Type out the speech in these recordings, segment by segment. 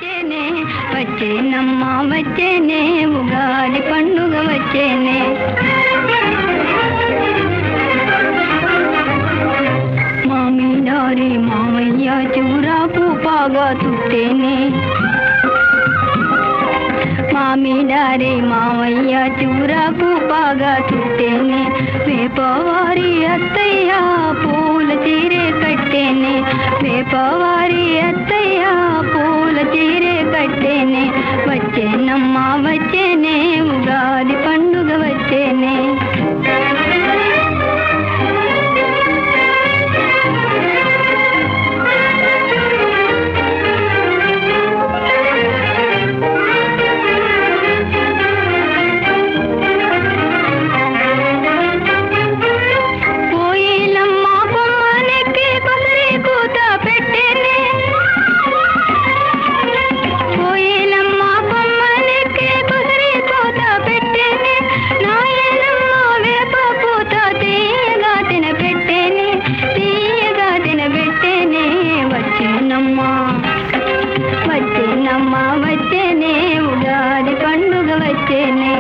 వచ్చేనే వచ్చేనమ్మ వచ్చేనే ఉగాది పండుగ వచ్చేనే మామిడారి మామయ్య చూరాకు పాగా చుట్టేనే మామిడారి మామయ్య చూరాకు పాగా చుట్టేనే వేపవారి అత్తయ్య పూల చీరే కట్టేనే వేపవారి అత్తయ్య పూల చీరే కట్టేనే వచ్చేనమ్మ వచ్చేనే ఉగాది పండుగ వచ్చేనే వచ్చేనమ్మ వచ్చేనే ఉగాది పండుగ వచ్చేనే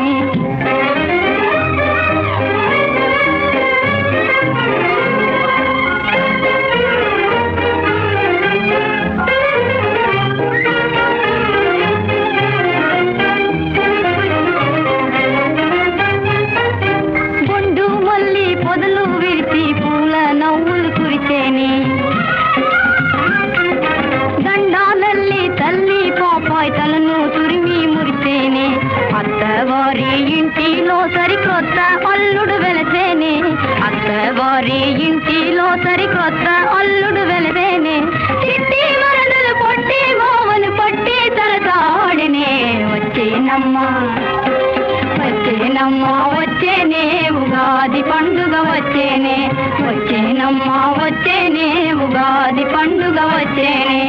గుండు మల్లి పొదలు విరిచి పూల నవ్వులు కురిచేనే తల్లి పాపాయ్ తలను తురిమి మురిచేనే అత్తవారి ఇంటిలో సరికొత్త అల్లుడు వెలసేనే అత్తవారి ఇంటిలో సరికొత్త అల్లుడు వెలసేనే చిట్టి మరదలు పొట్టి మోవలు పట్టి తలతాడనే వచ్చేనమ్మ వచ్చేనమ్మ వచ్చేనే ఉగాది పండుగ వచ్చేనే వచ్చేనమ్మ వచ్చేనే ఉగాది పండుగ వచ్చేనే